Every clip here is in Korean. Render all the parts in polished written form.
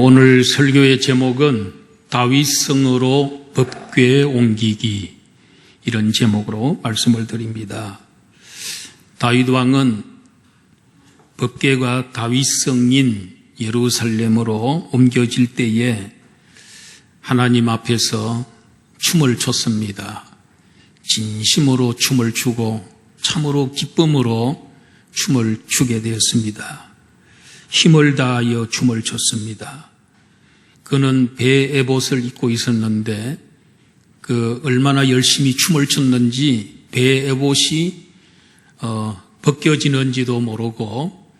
오늘 설교의 제목은 다윗성으로 법궤 옮기기, 이런 제목으로 말씀을 드립니다. 다윗 왕은 법궤가 다윗성인 예루살렘으로 옮겨질 때에 하나님 앞에서 춤을 췄습니다. 진심으로 춤을 추고 참으로 기쁨으로 춤을 추게 되었습니다. 힘을 다하여 춤을 췄습니다. 그는 배 에봇을 입고 있었는데 얼마나 열심히 춤을 췄는지 배 에봇이 벗겨지는지도 모르고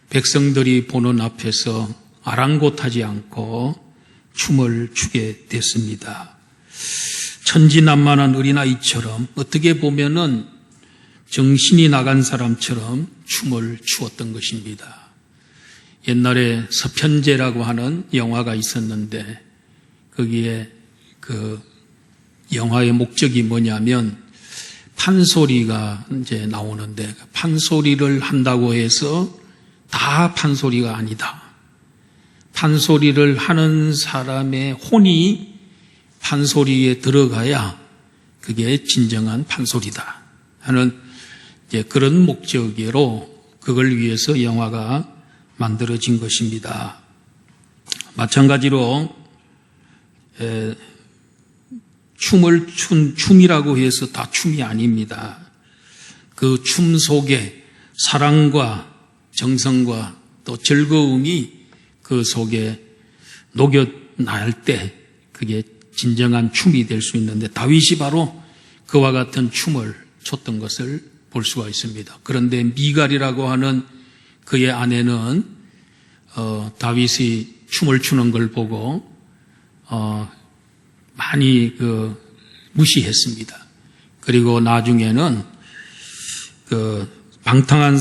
백성들이 보는 앞에서 아랑곳하지 않고 춤을 추게 됐습니다. 천진난만한 어린아이처럼, 어떻게 보면은 정신이 나간 사람처럼 춤을 추었던 것입니다. 옛날에 서편제라고 하는 영화가 있었는데 거기에 그 영화의 목적이 뭐냐면 판소리가 이제 나오는데 판소리를 한다고 해서 다 판소리가 아니다. 판소리를 하는 사람의 혼이 판소리에 들어가야 그게 진정한 판소리다 하는 이제 그런 목적으로 그걸 위해서 영화가 만들어진 것입니다. 마찬가지로 춤이라고 해서 다 춤이 아닙니다. 그 춤 속에 사랑과 정성과 또 즐거움이 그 속에 녹여날 때 그게 진정한 춤이 될 수 있는데 다윗이 바로 그와 같은 춤을 췄던 것을 볼 수가 있습니다. 그런데 미갈이라고 하는 그의 아내는 다윗이 춤을 추는 걸 보고 많이 무시했습니다. 그리고 나중에는 방탕한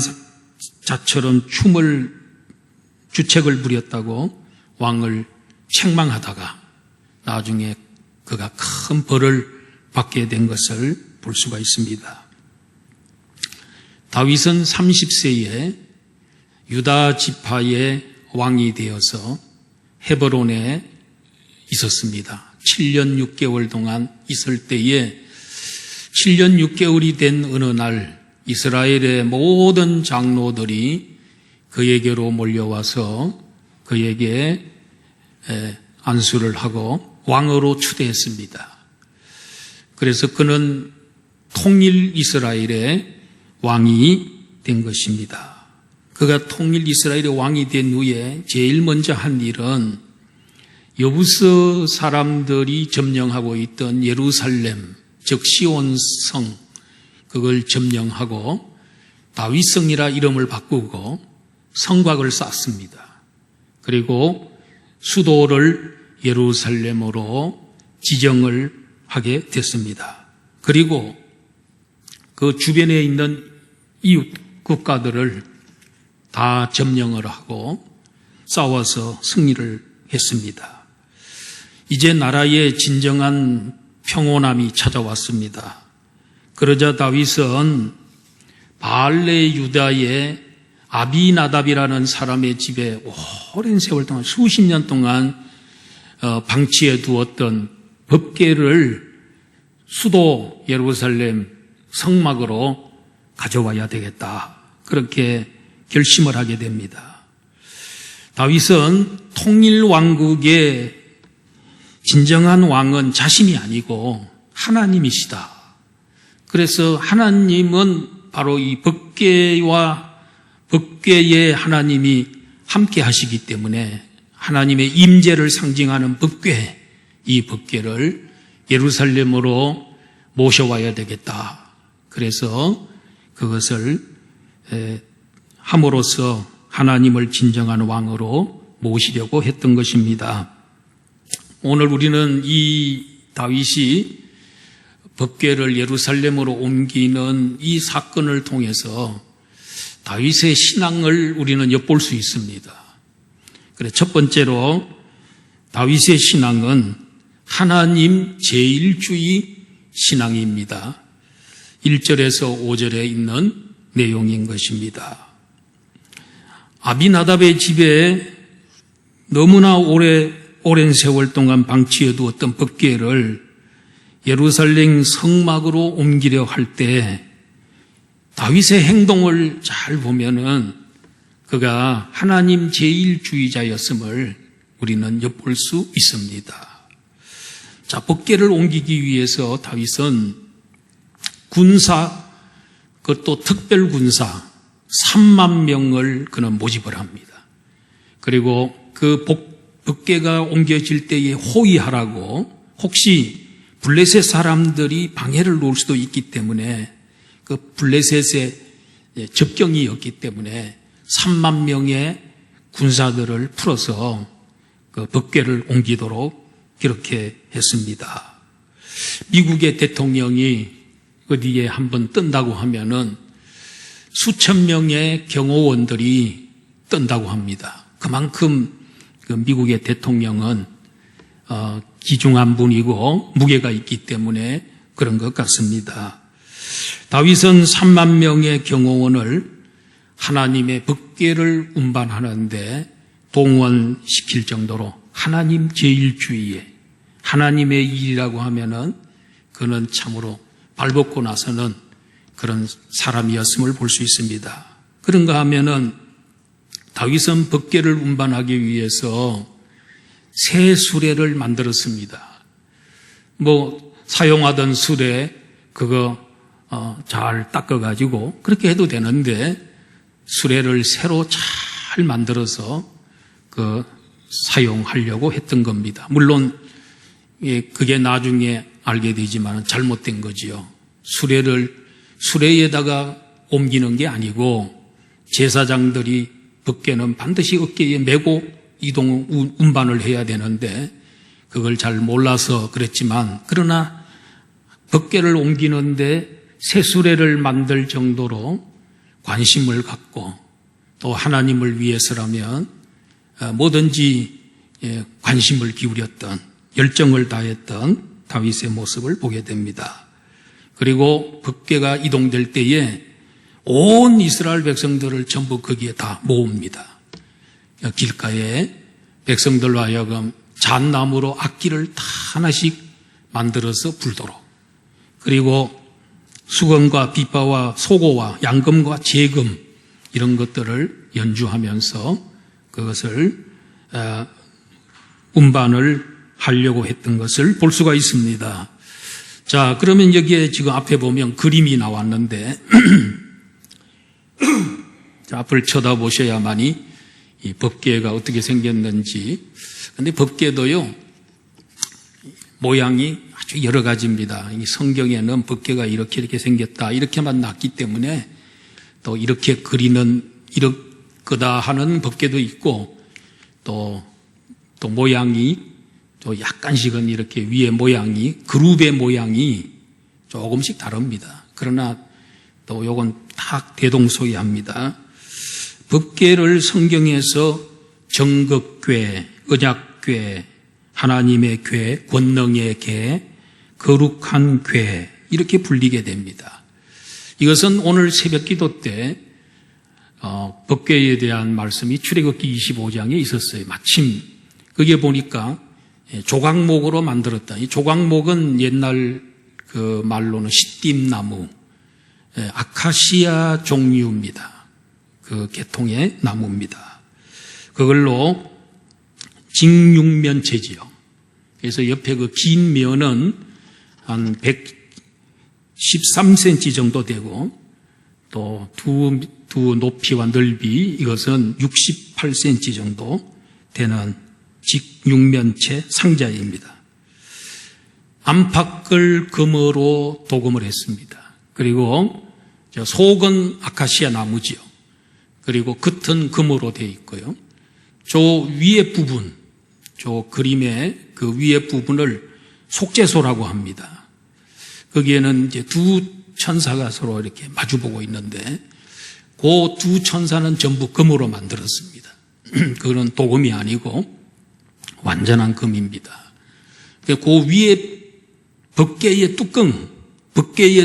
자처럼 주책을 부렸다고 왕을 책망하다가 나중에 그가 큰 벌을 받게 된 것을 볼 수가 있습니다. 다윗은 30세에 유다 지파의 왕이 되어서 헤브론에 있었습니다. 7년 6개월 동안 있을 때에 7년 6개월이 된 어느 날 이스라엘의 모든 장로들이 그에게로 몰려와서 그에게 안수를 하고 왕으로 추대했습니다. 그래서 그는 통일 이스라엘의 왕이 된 것입니다. 그가 통일 이스라엘의 왕이 된 후에 제일 먼저 한 일은 여부스 사람들이 점령하고 있던 예루살렘, 즉 시온성, 그걸 점령하고 다윗성이라 이름을 바꾸고 성곽을 쌓습니다. 그리고 수도를 예루살렘으로 지정을 하게 됐습니다. 그리고 그 주변에 있는 이웃 국가들을 다 점령을 하고 싸워서 승리를 했습니다. 이제 나라에 진정한 평온함이 찾아왔습니다. 그러자 다윗은 바알레 유다의 아비나답이라는 사람의 집에 오랜 세월 동안 수십 년 동안 방치해 두었던 법궤를 수도 예루살렘 성막으로 가져와야 되겠다. 그렇게 결심을 하게 됩니다. 다윗은 통일 왕국의 진정한 왕은 자신이 아니고 하나님이시다. 그래서 하나님은 바로 이 법궤의 하나님이 함께 하시기 때문에 하나님의 임재를 상징하는 법궤, 이 법궤를 예루살렘으로 모셔와야 되겠다. 그래서 그것을 함으로써 하나님을 진정한 왕으로 모시려고 했던 것입니다. 오늘 우리는 이 다윗이 법궤를 예루살렘으로 옮기는 이 사건을 통해서 다윗의 신앙을 우리는 엿볼 수 있습니다. 그래, 첫 번째로 다윗의 신앙은 하나님 제일주의 신앙입니다. 1절에서 5절에 있는 내용인 것입니다. 아비나답의 집에 너무나 오랜 세월 동안 방치해 두었던 법궤를 예루살렘 성막으로 옮기려 할 때 다윗의 행동을 잘 보면은 그가 하나님 제1주의자였음을 우리는 엿볼 수 있습니다. 자, 법궤를 옮기기 위해서 다윗은 군사, 그것도 특별군사 3만 명을 그는 모집을 합니다. 그리고 그 법궤가 옮겨질 때에 호위하라고, 혹시 블레셋 사람들이 방해를 놓을 수도 있기 때문에 그 블레셋의 접경이었기 때문에 3만 명의 군사들을 풀어서 그 법궤를 옮기도록 그렇게 했습니다. 미국의 대통령이 어디에 한번 뜬다고 하면은 수천 명의 경호원들이 뜬다고 합니다. 그만큼 그 미국의 대통령은 귀중한 분이고 무게가 있기 때문에 그런 것 같습니다. 다윗은 3만 명의 경호원을 하나님의 법궤를 운반하는데 동원시킬 정도로 하나님 제1주의에, 하나님의 일이라고 하면은 그는 참으로 발벗고 나서는 그런 사람이었음을 볼 수 있습니다. 그런가 하면은 다윗은 법궤를 운반하기 위해서 새 수레를 만들었습니다. 사용하던 수레 그거 잘 닦아가지고 그렇게 해도 되는데 수레를 새로 잘 만들어서 사용하려고 했던 겁니다. 물론 그게 나중에 알게 되지만 잘못된 거지요. 수레에다가 옮기는 게 아니고 제사장들이 법궤는 반드시 어깨에 메고 운반을 해야 되는데 그걸 잘 몰라서 그랬지만, 그러나 법궤를 옮기는데 새 수레를 만들 정도로 관심을 갖고 또 하나님을 위해서라면 뭐든지 관심을 기울였던, 열정을 다했던 다윗의 모습을 보게 됩니다. 그리고 법궤가 이동될 때에 온 이스라엘 백성들을 전부 거기에 다 모읍니다. 길가에 백성들로 하여금 잣나무로 악기를 다 하나씩 만들어서 불도록, 그리고 수건과 빗바와 소고와 양금과 재금 이런 것들을 연주하면서 그것을 운반을 하려고 했던 것을 볼 수가 있습니다. 자, 그러면 여기에 지금 앞에 보면 그림이 나왔는데 자, 앞을 쳐다보셔야만이 이 법궤가 어떻게 생겼는지. 근데 법궤도요 모양이 아주 여러 가지입니다. 이 성경에는 법궤가 이렇게 생겼다 이렇게만 났기 때문에 또 이렇게 그리는 이럴 거다 하는 법궤도 있고 또 모양이 또 약간씩은 이렇게 위에 모양이, 그룹의 모양이 조금씩 다릅니다. 그러나 또 요건 다 대동소이합니다. 법궤를 성경에서 정극궤, 언약궤, 하나님의 궤, 권능의 궤, 거룩한 궤 이렇게 불리게 됩니다. 이것은 오늘 새벽 기도 때 법궤에 대한 말씀이 출애굽기 25장에 있었어요. 마침 그게 보니까 조각목으로 만들었다. 이 조각목은 옛날 그 말로는 시띠나무, 아카시아 종류입니다. 그 계통의 나무입니다. 그걸로 직육면체지요. 그래서 옆에 그 긴 면은 한 113cm 정도 되고 또 두 높이와 넓이 이것은 68cm 정도 되는 직육면체 상자입니다. 안팎을 금으로 도금을 했습니다. 그리고 속은 아카시아 나무지요. 그리고 겉은 금으로 되어 있고요. 저 위에 부분, 저 그림의 그 위에 부분을 속죄소라고 합니다. 거기에는 이제 두 천사가 서로 이렇게 마주보고 있는데 그 두 천사는 전부 금으로 만들었습니다. 그거는 도금이 아니고 완전한 금입니다. 그 위에 법궤의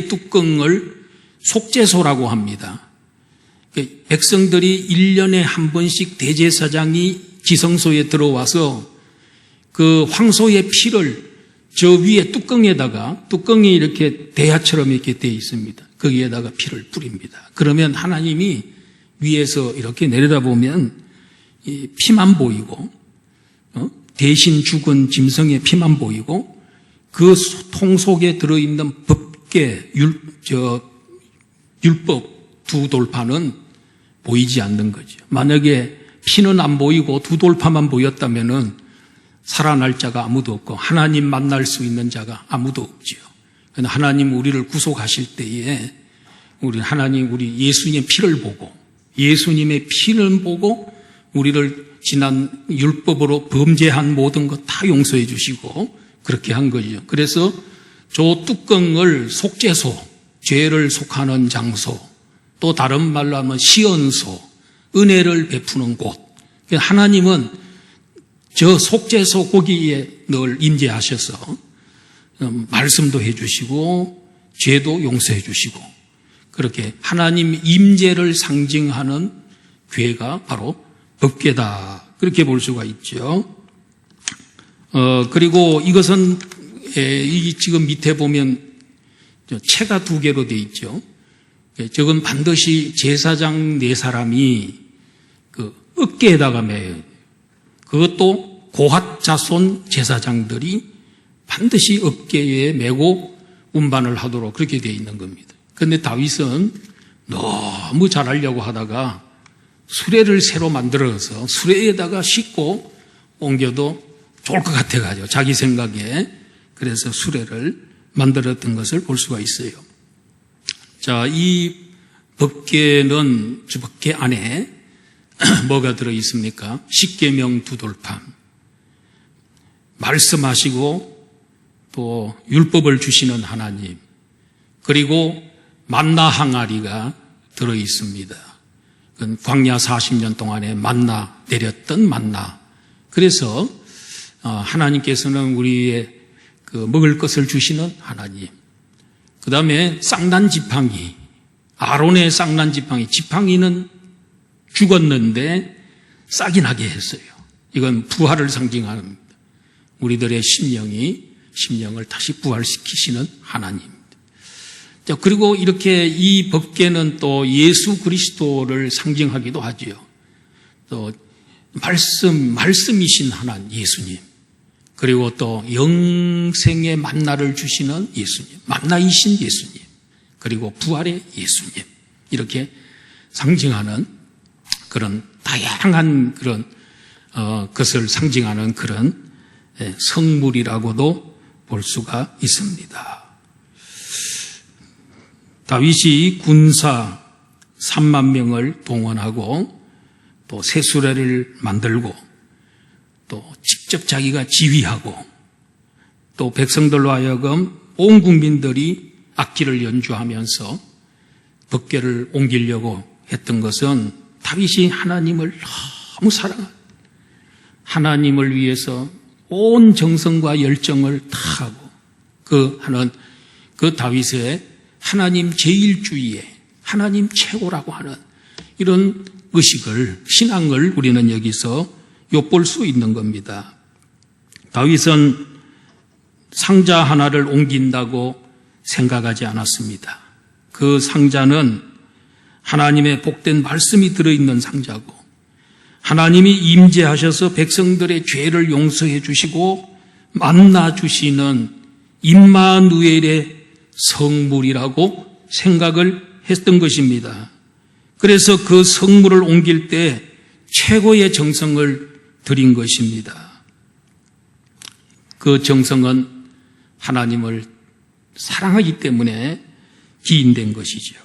뚜껑을 속죄소라고 합니다. 백성들이 1년에 한 번씩 대제사장이 지성소에 들어와서 그 황소의 피를 저 위에 뚜껑이 이렇게 대야처럼 이렇게 되어 있습니다. 거기에다가 피를 뿌립니다. 그러면 하나님이 위에서 이렇게 내려다보면 이 피만 보이고, 대신 죽은 짐승의 피만 보이고, 그 통 속에 들어있는 법계, 율법 두 돌파는 보이지 않는 거죠. 만약에 피는 안 보이고 두 돌파만 보였다면은 살아날 자가 아무도 없고 하나님 만날 수 있는 자가 아무도 없지요. 그러나 하나님 우리를 구속하실 때에 우리 예수님의 피를 보고 예수님의 피를 보고 우리를 지난 율법으로 범죄한 모든 것 다 용서해 주시고 그렇게 한 거죠. 그래서 저 뚜껑을 속죄소, 죄를 속하는 장소, 또 다른 말로 하면 시언소, 은혜를 베푸는 곳. 하나님은 저 속죄소 거기에 늘 임재하셔서 말씀도 해주시고 죄도 용서해 주시고 그렇게 하나님 임재를 상징하는 교회가 바로 법궤다. 그렇게 볼 수가 있죠. 그리고 이것은 지금 밑에 보면 채가 두 개로 되어 있죠. 저건 반드시 제사장 네 사람이 그 어깨에다가 매요. 그것도 고핫 자손 제사장들이 반드시 어깨에 메고 운반을 하도록 그렇게 되어 있는 겁니다. 그런데 다윗은 너무 잘하려고 하다가 수레를 새로 만들어서 수레에다가 싣고 옮겨도 좋을 것 같아가지고 자기 생각에 그래서 수레를 만들었던 것을 볼 수가 있어요. 자, 이 법궤는 저 법궤 안에 뭐가 들어 있습니까? 십계명 두 돌판, 말씀하시고 또 율법을 주시는 하나님, 그리고 만나 항아리가 들어 있습니다. 그건 광야 40년 동안에 만나 내렸던 만나. 그래서 하나님께서는 우리의 그 먹을 것을 주시는 하나님. 그 다음에 쌍난 지팡이, 아론의 쌍난 지팡이는 죽었는데 싹이 나게 했어요. 이건 부활을 상징합니다. 우리들의 심령을 다시 부활시키시는 하나님입니다. 자, 그리고 이렇게 이 법궤는 또 예수 그리스도를 상징하기도 하지요. 또 말씀이신 하나님 예수님, 그리고 또 영생의 만나를 주시는 예수님, 만나이신 예수님, 그리고 부활의 예수님, 이렇게 상징하는 그런 다양한 그런 것을 상징하는 그런 성물이라고도 볼 수가 있습니다. 다윗이 군사 3만 명을 동원하고 또 새 수레를 만들고 또 직접 자기가 지휘하고 또 백성들로 하여금 온 국민들이 악기를 연주하면서 법궤를 옮기려고 했던 것은 다윗이 하나님을 너무 사랑한 하나님을 위해서 온 정성과 열정을 다 하고 그 다윗의 하나님 제일주의에 하나님 최고라고 하는 이런 의식을, 신앙을 우리는 여기서 엿볼 수 있는 겁니다. 다윗은 상자 하나를 옮긴다고 생각하지 않았습니다. 그 상자는 하나님의 복된 말씀이 들어있는 상자고 하나님이 임재하셔서 백성들의 죄를 용서해 주시고 만나 주시는 임마누엘의 성물이라고 생각을 했던 것입니다. 그래서 그 성물을 옮길 때 최고의 정성을 들인 것입니다. 그 정성은 하나님을 사랑하기 때문에 기인된 것이죠.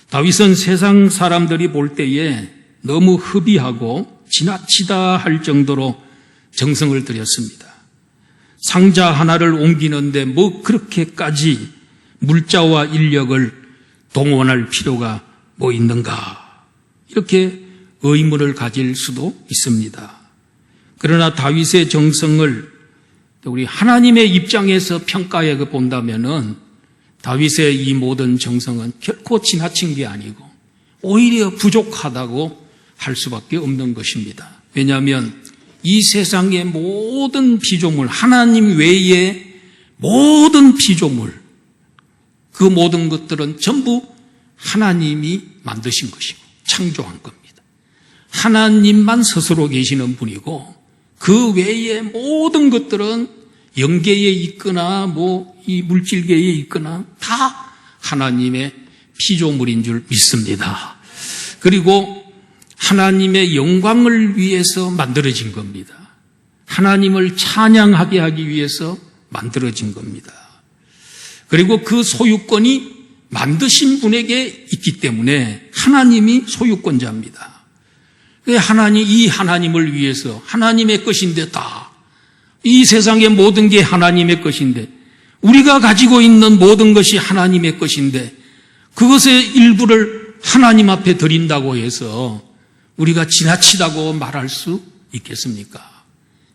다윗은 세상 사람들이 볼 때에 너무 허비하고 지나치다 할 정도로 정성을 들였습니다. 상자 하나를 옮기는데 뭐 그렇게까지 물자와 인력을 동원할 필요가 뭐 있는가? 이렇게 의문을 가질 수도 있습니다. 그러나 다윗의 정성을 우리 하나님의 입장에서 평가해 본다면은 다윗의 이 모든 정성은 결코 지나친 게 아니고 오히려 부족하다고 할 수밖에 없는 것입니다. 왜냐하면 이 세상의 모든 피조물, 하나님 외에 모든 피조물, 그 모든 것들은 전부 하나님이 만드신 것이고 창조한 겁니다. 하나님만 스스로 계시는 분이고 그 외의 모든 것들은 영계에 있거나 이 물질계에 있거나 다 하나님의 피조물인 줄 믿습니다. 그리고 하나님의 영광을 위해서 만들어진 겁니다. 하나님을 찬양하게 하기 위해서 만들어진 겁니다. 그리고 그 소유권이 만드신 분에게 있기 때문에 하나님이 소유권자입니다. 이 하나님을 위해서 하나님의 것인데 이 세상의 모든 게 하나님의 것인데 우리가 가지고 있는 모든 것이 하나님의 것인데 그것의 일부를 하나님 앞에 드린다고 해서 우리가 지나치다고 말할 수 있겠습니까?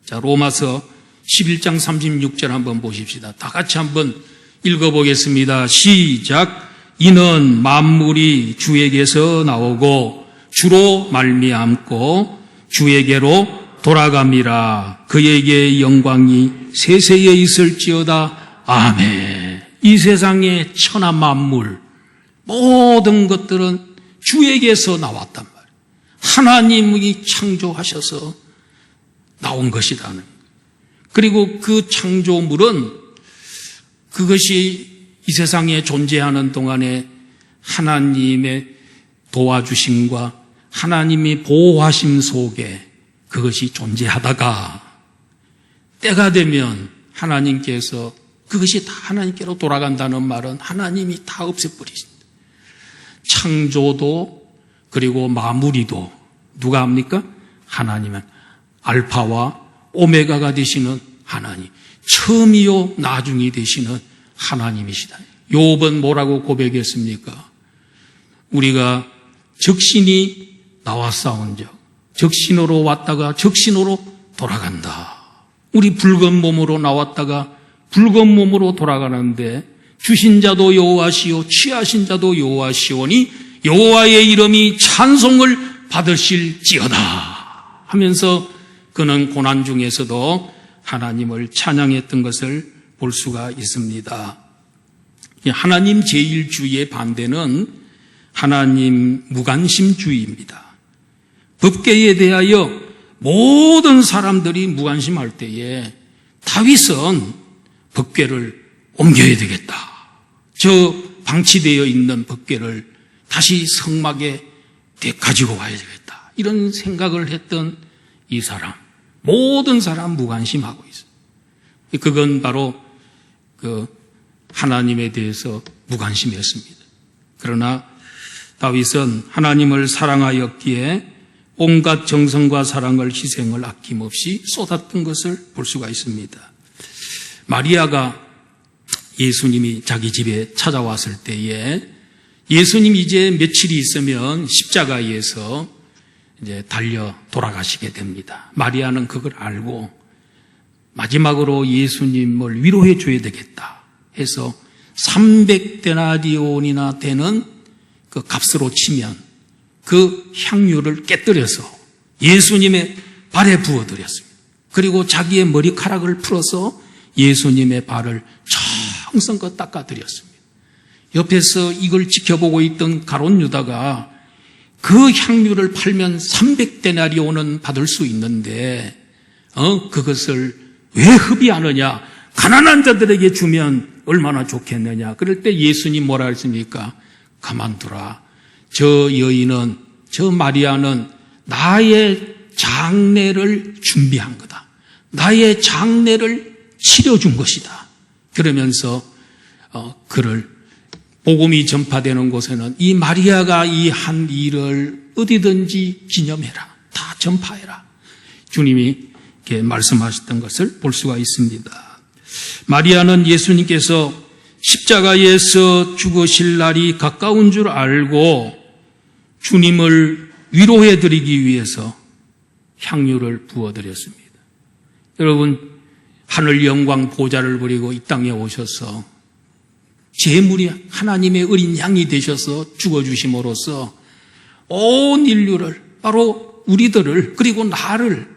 자, 로마서 11장 36절 한번 보십시다. 다 같이 한번 읽어보겠습니다. 시작. 이는 만물이 주에게서 나오고 주로 말미암고 주에게로 돌아갑니다. 그에게 영광이 세세에 있을지어다. 아멘. 이 세상의 천하 만물 모든 것들은 주에게서 나왔단 말이에요. 하나님이 창조하셔서 나온 것이라는 거예요. 그리고 그 창조물은 그것이 이 세상에 존재하는 동안에 하나님의 도와주심과 하나님이 보호하심 속에 그것이 존재하다가 때가 되면 하나님께서 그것이 다 하나님께로 돌아간다는 말은 하나님이 다 없애버리십니다. 창조도 그리고 마무리도 누가 합니까? 하나님은 알파와 오메가가 되시는 하나님, 처음이요 나중이 되시는 하나님이시다. 욥은 뭐라고 고백했습니까? 우리가 적신이 나와 싸운즉 적신으로 왔다가 적신으로 돌아간다. 우리 붉은 몸으로 나왔다가 붉은 몸으로 돌아가는데 주신 자도 여호와시오 취하신 자도 여호와시오니 여호와의 이름이 찬송을 받으실지어다 하면서 그는 고난 중에서도 하나님을 찬양했던 것을 볼 수가 있습니다. 하나님 제일주의의 반대는 하나님 무관심주의입니다. 법궤에 대하여 모든 사람들이 무관심할 때에 다윗은 법궤를 옮겨야 되겠다. 저 방치되어 있는 법궤를 다시 성막에 가지고 와야 되겠다. 이런 생각을 했던 이 사람, 모든 사람 무관심하고 있어요. 그건 바로 하나님에 대해서 무관심했습니다. 그러나 다윗은 하나님을 사랑하였기에 온갖 정성과 사랑을 희생을 아낌없이 쏟았던 것을 볼 수가 있습니다. 마리아가 예수님이 자기 집에 찾아왔을 때에 예수님이 이제 며칠이 있으면 십자가에서 이제 달려 돌아가시게 됩니다. 마리아는 그걸 알고 마지막으로 예수님을 위로해 줘야 되겠다 해서 300데나리온이나 되는 그 값으로 치면 그 향유를 깨뜨려서 예수님의 발에 부어드렸습니다. 그리고 자기의 머리카락을 풀어서 예수님의 발을 정성껏 닦아드렸습니다. 옆에서 이걸 지켜보고 있던 가룟 유다가 그 향유를 팔면 300데나리온은 받을 수 있는데 그것을 왜 흡입하느냐? 가난한 자들에게 주면 얼마나 좋겠느냐? 그럴 때 예수님 뭐라 했습니까? 가만두라. 저 여인은, 저 마리아는 나의 장례를 준비한 거다. 나의 장례를 치러준 것이다. 그러면서 그를 복음이 전파되는 곳에는 이 마리아가 이 한 일을 어디든지 기념해라. 다 전파해라. 주님이 이렇게 말씀하셨던 것을 볼 수가 있습니다. 마리아는 예수님께서 십자가에서 죽으실 날이 가까운 줄 알고 주님을 위로해드리기 위해서 향유를 부어드렸습니다. 여러분, 하늘 영광 보좌를 버리고 이 땅에 오셔서 제물이 하나님의 어린 양이 되셔서 죽어주심으로써 온 인류를 바로 우리들을 그리고 나를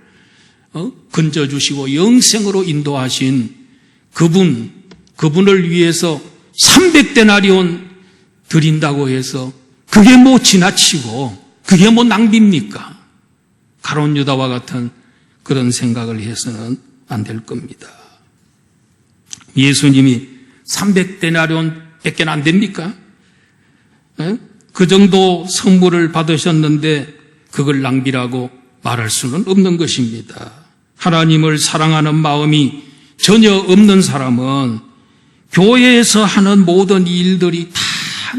건져주시고 영생으로 인도하신 그분을 위해서 300데나리온 드린다고 해서 그게 뭐 지나치고 그게 뭐 낭비입니까? 가룟 유다와 같은 그런 생각을 해서는 안 될 겁니다. 예수님이 300데나리온 밖에 안 됩니까? 그 정도 선물을 받으셨는데 그걸 낭비라고 말할 수는 없는 것입니다. 하나님을 사랑하는 마음이 전혀 없는 사람은 교회에서 하는 모든 일들이 다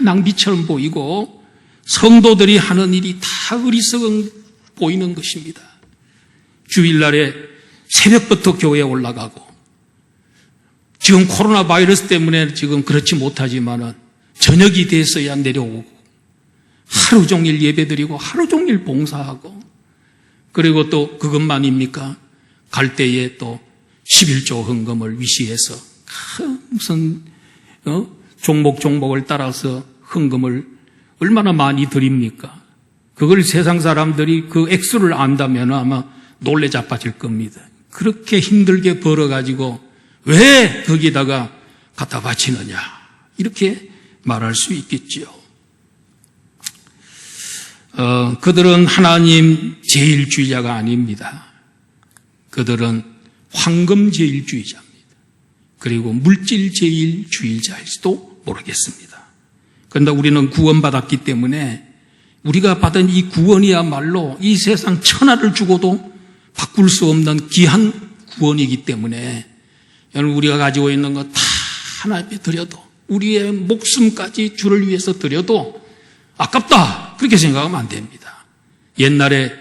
낭비처럼 보이고 성도들이 하는 일이 다 어리석은 보이는 것입니다. 주일날에 새벽부터 교회에 올라가고 지금 코로나 바이러스 때문에 지금 그렇지 못하지만은 저녁이 돼서야 내려오고 하루 종일 예배드리고 하루 종일 봉사하고 그리고 또 그것만입니까? 갈 때에 또 11조 헌금을 위시해서 무슨 종목을 따라서 헌금을 얼마나 많이 드립니까? 그걸 세상 사람들이 그 액수를 안다면 아마 놀래 자빠질 겁니다. 그렇게 힘들게 벌어가지고 왜 거기다가 갖다 바치느냐 이렇게 말할 수 있겠지요. 그들은 하나님 제일주의자가 아닙니다. 그들은 황금 제일주의자입니다. 그리고 물질 제일주의자일지도 모르겠습니다. 그런데 우리는 구원받았기 때문에 우리가 받은 이 구원이야말로 이 세상 천하를 주고도 바꿀 수 없는 귀한 구원이기 때문에 여러분 우리가 가지고 있는 거 다 하나님께 드려도 우리의 목숨까지 주를 위해서 드려도 아깝다 그렇게 생각하면 안 됩니다. 옛날에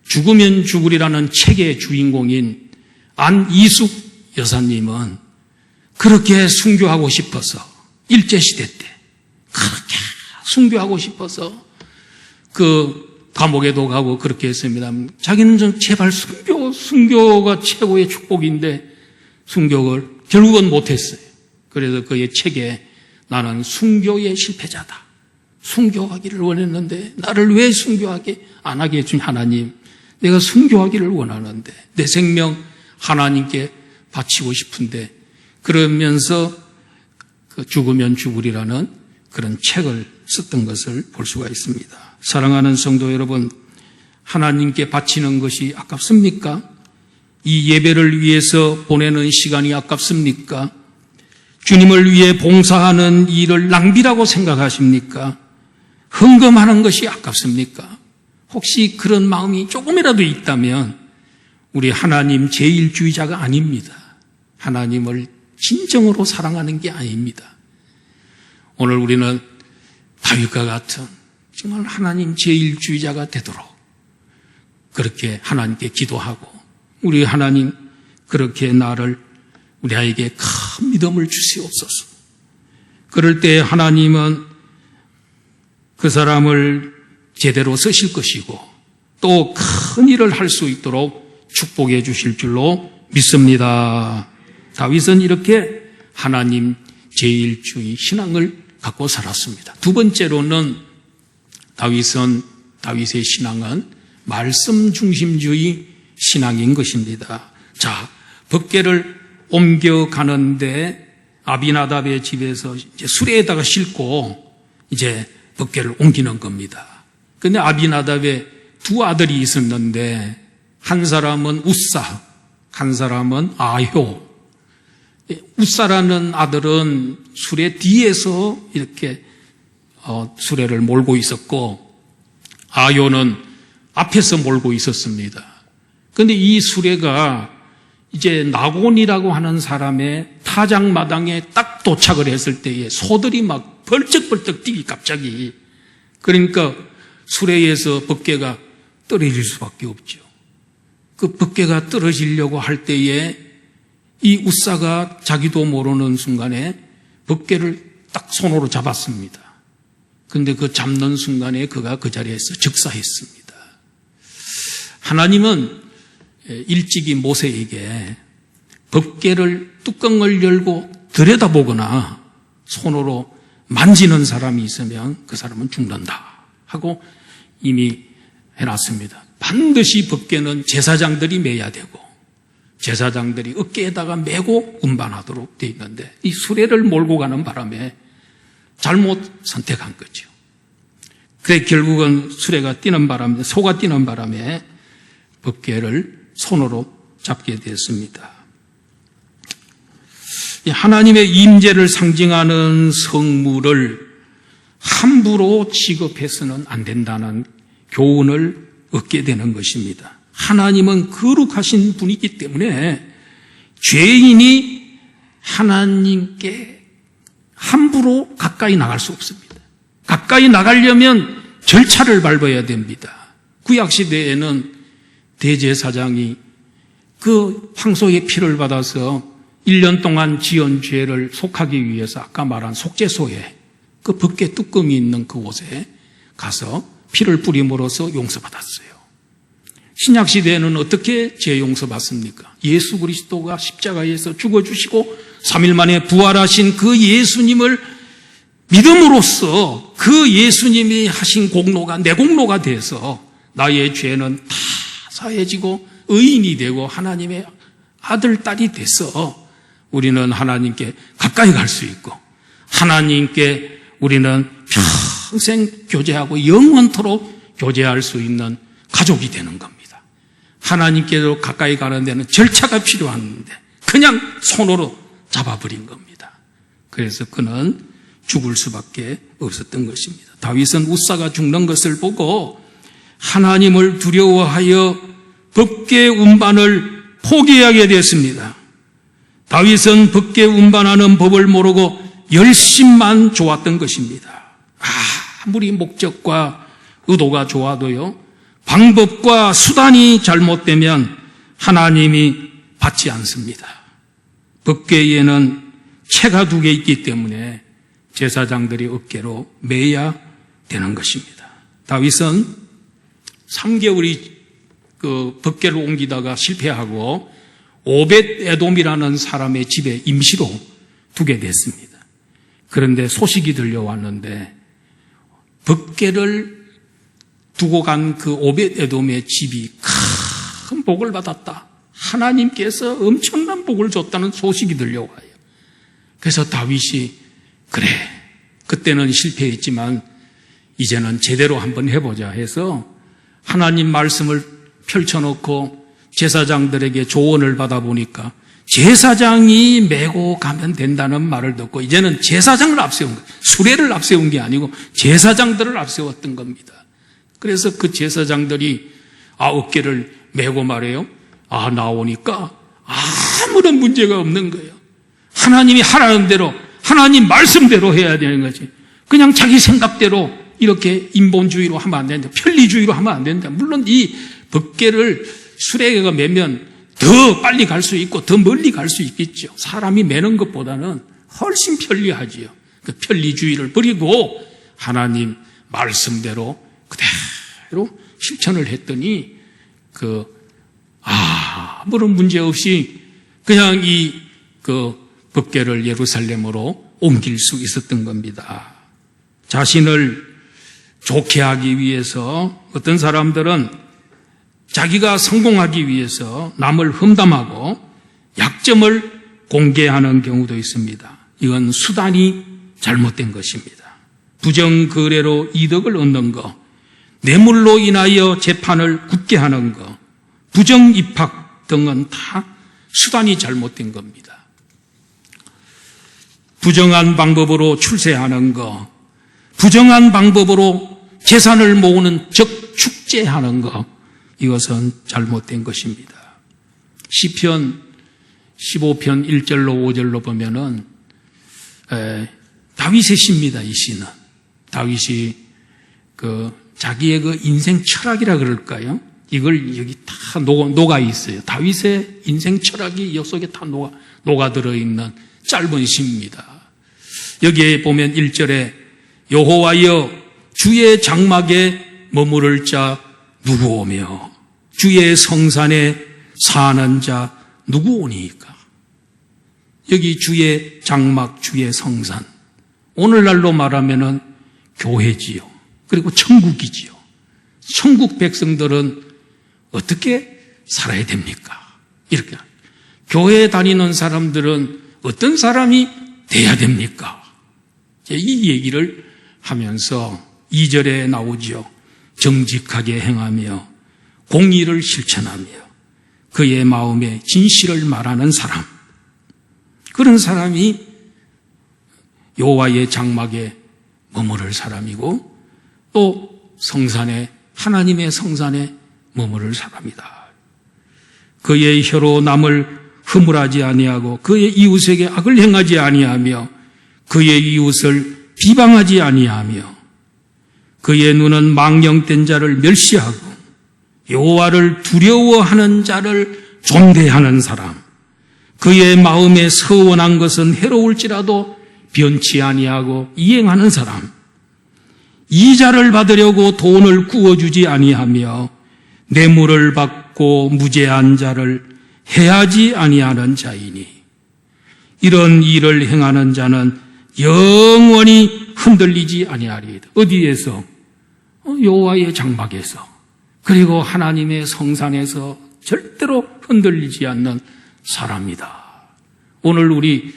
죽으면 죽으리라는 책의 주인공인 안이숙 여사님은 그렇게 순교하고 싶어서 일제시대 때 그렇게 순교하고 싶어서 그 감옥에도 가고 그렇게 했습니다. 자기는 좀 제발 순교가 최고의 축복인데 순교를 결국은 못했어요. 그래서 그의 책에 나는 순교의 실패자다. 순교하기를 원했는데 나를 왜 순교하게 안 하게 해준 하나님, 내가 순교하기를 원하는데 내 생명 하나님께 바치고 싶은데 그러면서 그 죽으면 죽으리라는 그런 책을 썼던 것을 볼 수가 있습니다. 사랑하는 성도 여러분, 하나님께 바치는 것이 아깝습니까? 이 예배를 위해서 보내는 시간이 아깝습니까? 주님을 위해 봉사하는 일을 낭비라고 생각하십니까? 헌금하는 것이 아깝습니까? 혹시 그런 마음이 조금이라도 있다면 우리 하나님 제일주의자가 아닙니다. 하나님을 진정으로 사랑하는 게 아닙니다. 오늘 우리는 다윗과 같은 정말 하나님 제일주의자가 되도록 그렇게 하나님께 기도하고 우리 하나님 그렇게 나를 우리에게 큰 믿음을 주시옵소서. 그럴 때 하나님은 그 사람을 제대로 쓰실 것이고 또 큰 일을 할 수 있도록 축복해 주실 줄로 믿습니다. 다윗은 이렇게 하나님 제일주의 신앙을 갖고 살았습니다. 두 번째로는 다윗의 신앙은 말씀 중심주의 신앙인 것입니다. 자, 법궤를 옮겨가는데 아비나답의 집에서 이제 수레에다가 싣고 이제 법궤를 옮기는 겁니다. 그런데 아비나답의 두 아들이 있었는데 한 사람은 웃사, 한 사람은 아효. 웃사라는 아들은 수레 뒤에서 이렇게 수레를 몰고 있었고 아효는 앞에서 몰고 있었습니다. 그런데 이 수레가 이제 나곤이라고 하는 사람의 타작마당에 딱 도착을 했을 때에 소들이 막 벌쩍벌쩍 뛰기 갑자기. 그러니까 수레에서 법궤가 떨어질 수밖에 없죠. 그 법궤가 떨어지려고 할 때에 이 웃사가 자기도 모르는 순간에 법궤를 딱 손으로 잡았습니다. 그런데 그 잡는 순간에 그가 그 자리에서 즉사했습니다. 하나님은 일찍이 모세에게 법궤를 뚜껑을 열고 들여다보거나 손으로 만지는 사람이 있으면 그 사람은 죽는다 하고 이미 해놨습니다. 반드시 법궤는 제사장들이 매야 되고 제사장들이 어깨에다가 메고 운반하도록 되어 있는데 이 수레를 몰고 가는 바람에 잘못 선택한 거죠. 그래 결국은 수레가 뛰는 바람에 소가 뛰는 바람에 법궤를 손으로 잡게 됐습니다. 하나님의 임재를 상징하는 성물을 함부로 취급해서는 안 된다는 교훈을 얻게 되는 것입니다. 하나님은 거룩하신 분이기 때문에 죄인이 하나님께 함부로 가까이 나갈 수 없습니다. 가까이 나가려면 절차를 밟아야 됩니다. 구약시대에는 대제사장이 그 황소의 피를 받아서 1년 동안 지은 죄를 속하기 위해서 아까 말한 속죄소에 그 법궤 뚜껑이 있는 그곳에 가서 피를 뿌림으로써 용서받았어요. 신약시대에는 어떻게 죄 용서받습니까? 예수 그리스도가 십자가에서 죽어주시고 3일 만에 부활하신 그 예수님을 믿음으로써 그 예수님이 하신 공로가 내 공로가 돼서 나의 죄는 다 사해지고 의인이 되고 하나님의 아들, 딸이 돼서 우리는 하나님께 가까이 갈 수 있고 하나님께 우리는 평생 교제하고 영원토록 교제할 수 있는 가족이 되는 겁니다. 하나님께로 가까이 가는 데는 절차가 필요한데 그냥 손으로 잡아버린 겁니다. 그래서 그는 죽을 수밖에 없었던 것입니다. 다윗은 웃사가 죽는 것을 보고 하나님을 두려워하여 법궤 운반을 포기하게 됐습니다. 다윗은 법궤 운반하는 법을 모르고 열심만 좋았던 것입니다. 아무리 목적과 의도가 좋아도요, 방법과 수단이 잘못되면 하나님이 받지 않습니다. 법궤에는 채가 2개 있기 때문에 제사장들이 어깨로 매야 되는 것입니다. 다윗은 3개월이 그 법궤를 옮기다가 실패하고 오벳 에돔이라는 사람의 집에 임시로 두게 됐습니다. 그런데 소식이 들려왔는데 법궤를 두고 간 그 오벳 에돔의 집이 큰 복을 받았다. 하나님께서 엄청난 복을 줬다는 소식이 들려와요. 그래서 다윗이 그래, 그때는 실패했지만 이제는 제대로 한번 해보자 해서 하나님 말씀을 펼쳐놓고 제사장들에게 조언을 받아보니까 제사장이 메고 가면 된다는 말을 듣고 이제는 제사장을 앞세운 거예요. 수레를 앞세운 게 아니고 제사장들을 앞세웠던 겁니다. 그래서 그 제사장들이 어깨를 메고 말해요. 나오니까 아무런 문제가 없는 거예요. 하나님이 하라는 대로 하나님 말씀대로 해야 되는 거지. 그냥 자기 생각대로 이렇게 인본주의로 하면 안 된다. 편리주의로 하면 안 된다. 물론 이 법궤를 수레가 매면 더 빨리 갈 수 있고 더 멀리 갈 수 있겠죠. 사람이 매는 것보다는 훨씬 편리하지요. 그 편리주의를 버리고 하나님 말씀대로 그대로 실천을 했더니 아무런 문제 없이 그냥 그 법궤를 예루살렘으로 옮길 수 있었던 겁니다. 자신을 좋게 하기 위해서 어떤 사람들은 자기가 성공하기 위해서 남을 험담하고 약점을 공개하는 경우도 있습니다. 이건 수단이 잘못된 것입니다. 부정거래로 이득을 얻는 것, 뇌물로 인하여 재판을 굳게 하는 것, 부정입학 등은 다 수단이 잘못된 겁니다. 부정한 방법으로 출세하는 것, 부정한 방법으로 재산을 모으는 적축제하는 것, 이것은 잘못된 것입니다. 시편 15편 1절로 5절로 보면은 다윗의 시입니다. 이 시는 다윗이 자기의 그 인생 철학이라 그럴까요? 이걸 여기 다 녹아 있어요. 다윗의 인생 철학이 이 속에 다 녹아 들어 있는 짧은 시입니다. 여기에 보면 1절에 여호와여 주의 장막에 머무를 자 누구오며 주의 성산에 사는 자 누구오니까? 여기 주의 장막, 주의 성산, 오늘날로 말하면은 교회지요. 그리고 천국이지요. 천국 백성들은 어떻게 살아야 됩니까? 이렇게. 교회 다니는 사람들은 어떤 사람이 돼야 됩니까? 이 얘기를 하면서 2절에 나오죠. 정직하게 행하며 공의를 실천하며 그의 마음에 진실을 말하는 사람. 그런 사람이 여호와의 장막에 머무를 사람이고 또 성산에 하나님의 성산에 머무를 사람이다. 그의 혀로 남을 허물하지 아니하고 그의 이웃에게 악을 행하지 아니하며 그의 이웃을 비방하지 아니하며 그의 눈은 망령된 자를 멸시하고 여호와를 두려워하는 자를 존대하는 사람. 그의 마음에 서원한 것은 해로울지라도 변치 아니하고 이행하는 사람. 이자를 받으려고 돈을 구워주지 아니하며 뇌물을 받고 무죄한 자를 해하지 아니하는 자이니 이런 일을 행하는 자는 영원히 흔들리지 아니하리이다. 어디에서? 여호와의 장막에서 그리고 하나님의 성산에서 절대로 흔들리지 않는 사람이다. 오늘 우리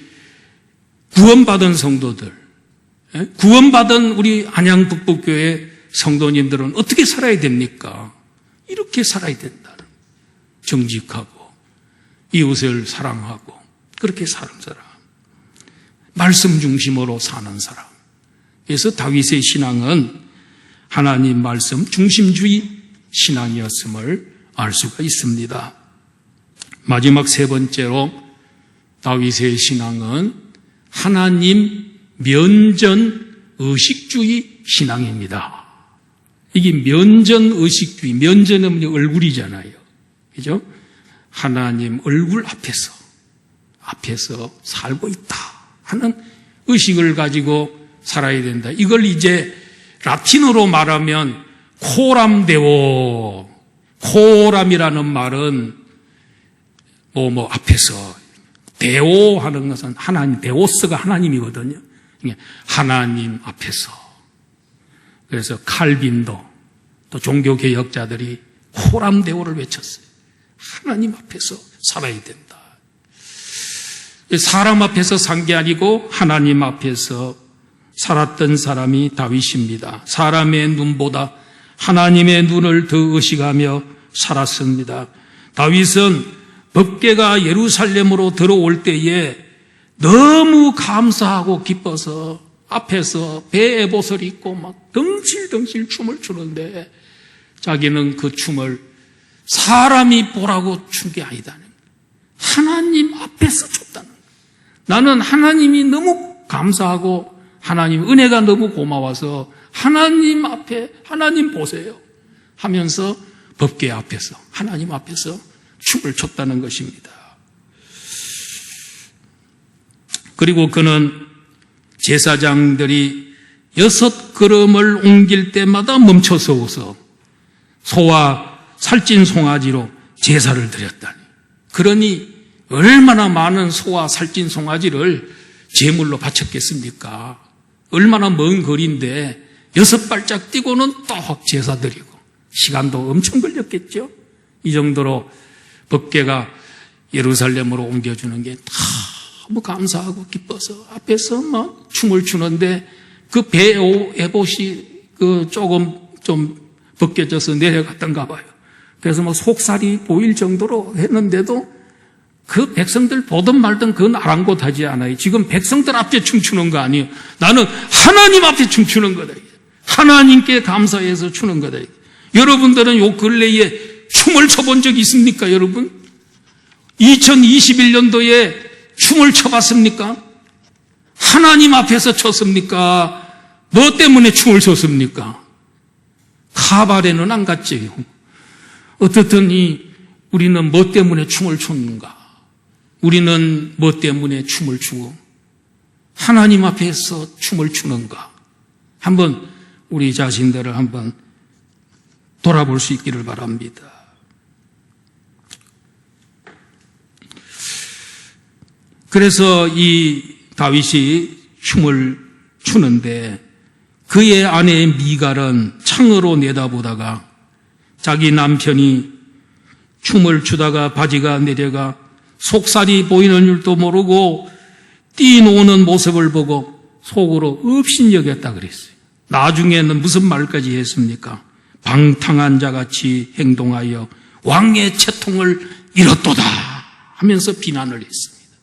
구원받은 성도들, 구원받은 우리 안양 북북교회 성도님들은 어떻게 살아야 됩니까? 이렇게 살아야 된다는. 정직하고 이웃을 사랑하고 그렇게 사는 사람. 말씀 중심으로 사는 사람. 그래서 다윗의 신앙은 하나님 말씀 중심주의 신앙이었음을 알 수가 있습니다. 마지막 세 번째로 다윗의 신앙은 하나님 면전 의식주의 신앙입니다. 이게 면전 의식주의, 면전은 얼굴이잖아요. 그죠? 하나님 얼굴 앞에서 살고 있다 하는 의식을 가지고 살아야 된다. 이걸 이제 라틴어로 말하면 코람 데오. 코람이라는 말은 앞에서 데오 하는 것은 하나님, 데오스가 하나님이거든요. 하나님 앞에서. 그래서 칼빈도 또 종교개혁자들이 코람 데오를 외쳤어요. 하나님 앞에서 살아야 된다. 사람 앞에서 산 게 아니고 하나님 앞에서 살았던 사람이 다윗입니다. 사람의 눈보다 하나님의 눈을 더 의식하며 살았습니다. 다윗은 법궤가 예루살렘으로 들어올 때에 너무 감사하고 기뻐서 앞에서 배에 에봇을 입고 막 덩실덩실 춤을 추는데 자기는 그 춤을 사람이 보라고 춘 게 아니다. 하나님 앞에서 췄다는 거예요. 나는 하나님이 너무 감사하고 하나님 은혜가 너무 고마워서 하나님 앞에 하나님 보세요 하면서 법궤 앞에서 하나님 앞에서 춤을 췄다는 것입니다. 그리고 그는 제사장들이 6걸음을 옮길 때마다 멈춰서서 소와 살찐 송아지로 제사를 드렸다니. 그러니 얼마나 많은 소와 살찐 송아지를 제물로 바쳤겠습니까? 얼마나 먼 거리인데 6발짝 뛰고는 또 제사 드리고 시간도 엄청 걸렸겠죠? 이 정도로 법궤가 예루살렘으로 옮겨주는 게 너무 감사하고 기뻐서 앞에서 막 춤을 추는데 그 배오 에봇이 조금 좀 벗겨져서 내려갔던가 봐요. 그래서 막 속살이 보일 정도로 했는데도 그 백성들 보든 말든 그건 아랑곳하지 않아요. 지금 백성들 앞에 춤추는 거 아니에요. 나는 하나님 앞에 춤추는 거다. 하나님께 감사해서 추는 거다. 여러분들은 요 근래에 춤을 춰본 적 있습니까, 여러분? 2021년도에 춤을 춰봤습니까? 하나님 앞에서 췄습니까? 뭐 때문에 춤을 췄습니까? 카바레는 안 갔지요. 어떻든 우리는 뭐 때문에 춤을 췄는가? 우리는 뭐 때문에 춤을 추고 하나님 앞에서 춤을 추는가? 한번 우리 자신들을 한번 돌아볼 수 있기를 바랍니다. 그래서 이 다윗이 춤을 추는데 그의 아내 미갈은 창으로 내다보다가 자기 남편이 춤을 추다가 바지가 내려가 속살이 보이는 줄도 모르고 뛰노는 모습을 보고 속으로 업신여겼다 그랬어요. 나중에는 무슨 말까지 했습니까? 방탕한 자같이 행동하여 왕의 채통을 잃었도다 하면서 비난을 했습니다.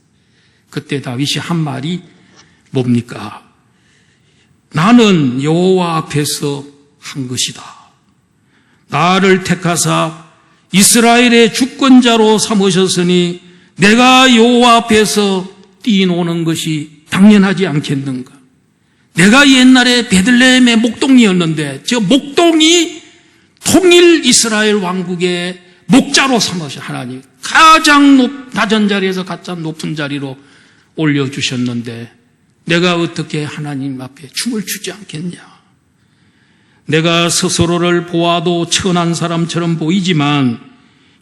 그때 다윗이 한 말이 뭡니까? 나는 여호와 앞에서 한 것이다. 나를 택하사 이스라엘의 주권자로 삼으셨으니 내가 여호와 앞에서 뛰노는 것이 당연하지 않겠는가? 내가 옛날에 베들레헴의 목동이었는데 저 목동이 통일 이스라엘 왕국의 목자로 삼으신 하나님, 가장 낮은 자리에서 가장 높은 자리로 올려주셨는데 내가 어떻게 하나님 앞에 춤을 추지 않겠냐? 내가 스스로를 보아도 천한 사람처럼 보이지만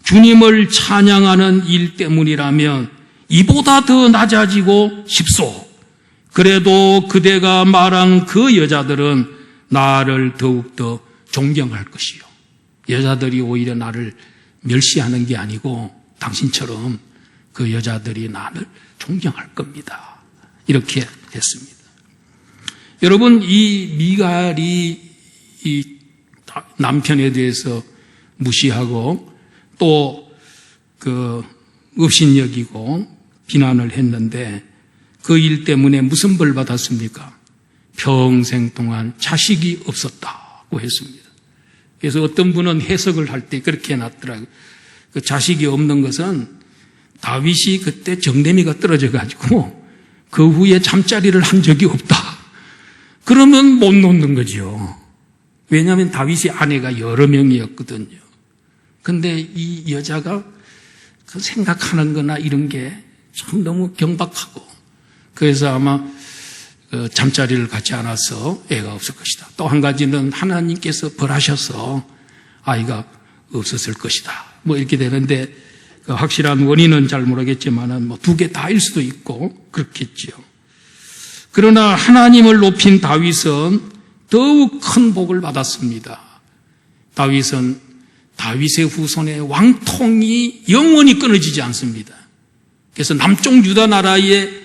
주님을 찬양하는 일 때문이라면 이보다 더 낮아지고 싶소. 그래도 그대가 말한 그 여자들은 나를 더욱더 존경할 것이요. 여자들이 오히려 나를 멸시하는 게 아니고 당신처럼 그 여자들이 나를 존경할 겁니다. 이렇게 했습니다. 여러분, 이 미갈이 이 남편에 대해서 무시하고 또 업신여기고 비난을 했는데 그 일 때문에 무슨 벌 받았습니까? 평생 동안 자식이 없었다고 했습니다. 그래서 어떤 분은 해석을 할 때 그렇게 해놨더라고요. 그 자식이 없는 것은 다윗이 그때 정내미가 떨어져 가지고 그 후에 잠자리를 한 적이 없다. 그러면 못 놓는 거죠. 왜냐하면 다윗이 아내가 여러 명이었거든요. 근데 이 여자가 그 생각하는 거나 이런 게 참 너무 경박하고 그래서 아마 잠자리를 갖지 않아서 애가 없을 것이다. 또 한 가지는 하나님께서 벌하셔서 아이가 없었을 것이다. 뭐 이렇게 되는데 그 확실한 원인은 잘 모르겠지만은 뭐 두 개 다일 수도 있고 그렇겠지요. 그러나 하나님을 높인 다윗은 더욱 큰 복을 받았습니다. 다윗은 다윗의 후손의 왕통이 영원히 끊어지지 않습니다. 그래서 남쪽 유다 나라의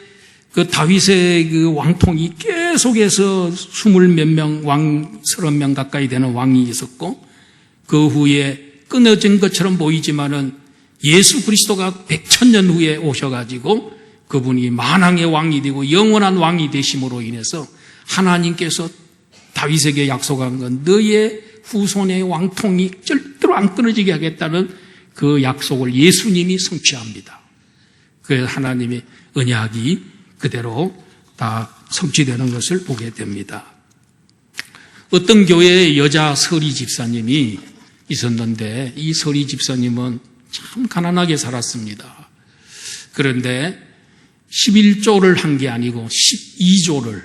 그 다윗의 그 왕통이 계속해서 20몇 명, 30명 가까이 되는 왕이 있었고 그 후에 끊어진 것처럼 보이지만은 예수 그리스도가 100,000년 후에 오셔가지고 그분이 만왕의 왕이 되고 영원한 왕이 되심으로 인해서 하나님께서 다윗에게 약속한 건 너의 후손의 왕통이 절대로 안 끊어지게 하겠다는 그 약속을 예수님이 성취합니다. 그래서 하나님의 언약이 그대로 다 성취되는 것을 보게 됩니다. 어떤 교회에 여자 서리 집사님이 있었는데 이 서리 집사님은 참 가난하게 살았습니다. 그런데 11조를 한 게 아니고 12조를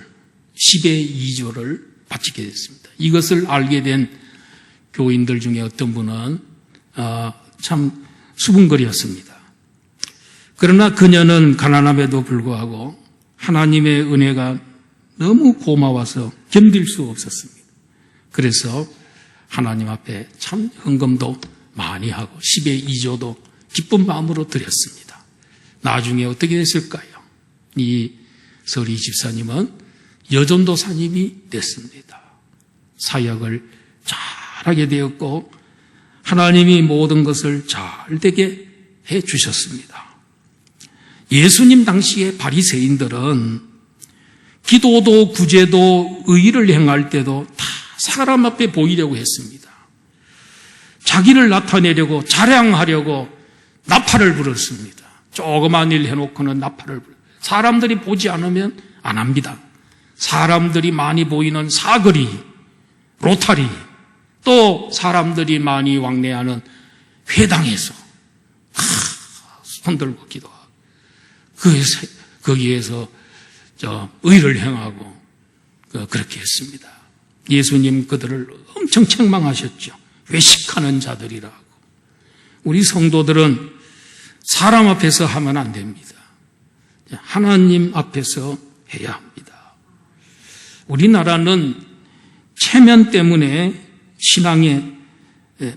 10의 2조를 바치게 됐습니다. 이것을 알게 된 교인들 중에 어떤 분은 참 수군거리였습니다. 그러나 그녀는 가난함에도 불구하고 하나님의 은혜가 너무 고마워서 견딜 수 없었습니다. 그래서 하나님 앞에 참 헌금도 많이 하고 10의 2조도 기쁜 마음으로 드렸습니다. 나중에 어떻게 됐을까요? 이 서리 집사님은 여전도사님이 됐습니다. 사역을 잘하게 되었고 하나님이 모든 것을 잘되게 해주셨습니다. 예수님 당시의 바리새인들은 기도도 구제도 의를 행할 때도 다 사람 앞에 보이려고 했습니다. 자기를 나타내려고 자랑하려고 나팔을 불었습니다. 조그만 일 해놓고는 나팔을 불어요. 사람들이 보지 않으면 안 합니다. 사람들이 많이 보이는 사거리, 로타리, 또 사람들이 많이 왕래하는 회당에서 손들고 기도하고 거기에서 의를 행하고 그렇게 했습니다. 예수님 그들을 엄청 책망하셨죠. 외식하는 자들이라고. 우리 성도들은 사람 앞에서 하면 안 됩니다. 하나님 앞에서 해야 합니다. 우리나라는 체면 때문에 신앙에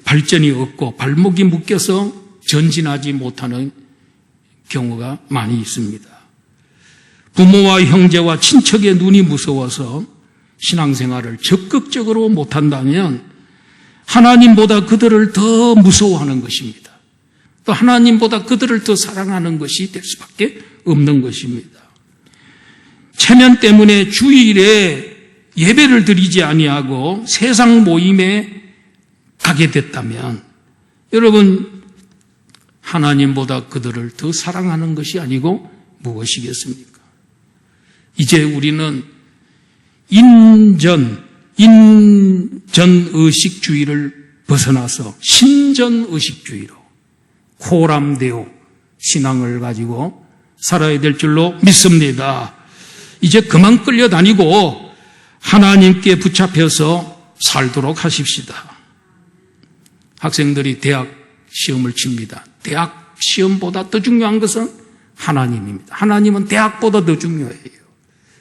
발전이 없고 발목이 묶여서 전진하지 못하는 경우가 많이 있습니다. 부모와 형제와 친척의 눈이 무서워서 신앙생활을 적극적으로 못한다면 하나님보다 그들을 더 무서워하는 것입니다. 또 하나님보다 그들을 더 사랑하는 것이 될 수밖에 없는 것입니다. 체면 때문에 주일에 예배를 드리지 아니하고 세상 모임에 가게 됐다면 여러분 하나님보다 그들을 더 사랑하는 것이 아니고 무엇이겠습니까? 이제 우리는 인전의식주의를 벗어나서 신전의식주의로 코람데오 신앙을 가지고 살아야 될 줄로 믿습니다. 이제 그만 끌려다니고 하나님께 붙잡혀서 살도록 하십시다. 학생들이 대학 시험을 칩니다. 대학 시험보다 더 중요한 것은 하나님입니다. 하나님은 대학보다 더 중요해요.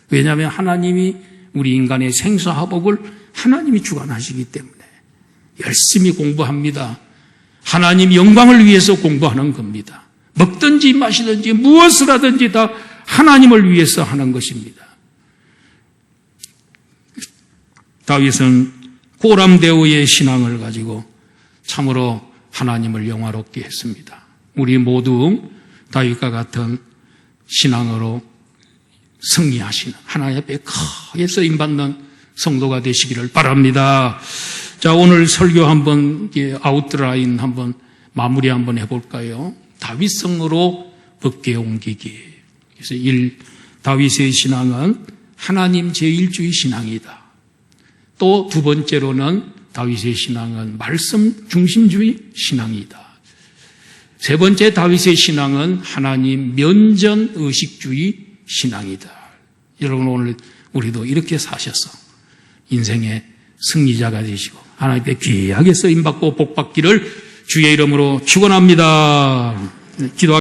왜냐하면 하나님이 우리 인간의 생사화복을 하나님이 주관하시기 때문에 열심히 공부합니다. 하나님 영광을 위해서 공부하는 겁니다. 먹든지 마시든지 무엇을 하든지 다 하나님을 위해서 하는 것입니다. 다윗은 코람데오의 신앙을 가지고 참으로 하나님을 영화롭게 했습니다. 우리 모두 다윗과 같은 신앙으로 승리하시는 하나님 앞에 크게 쓰임받는 성도가 되시기를 바랍니다. 자, 오늘 설교 한번 아웃라인 한번 마무리 한번 해볼까요? 다윗성으로 법궤 옮기기. 그래서 다윗의 신앙은 하나님 제1주의 신앙이다. 또 두 번째로는 다윗의 신앙은 말씀 중심주의 신앙이다. 세 번째 다윗의 신앙은 하나님 면전의식주의 신앙이다. 여러분 오늘 우리도 이렇게 사셔서 인생의 승리자가 되시고 하나님께 귀하게 쓰임받고 복받기를 주의 이름으로 축원합니다. 기도하겠습니다.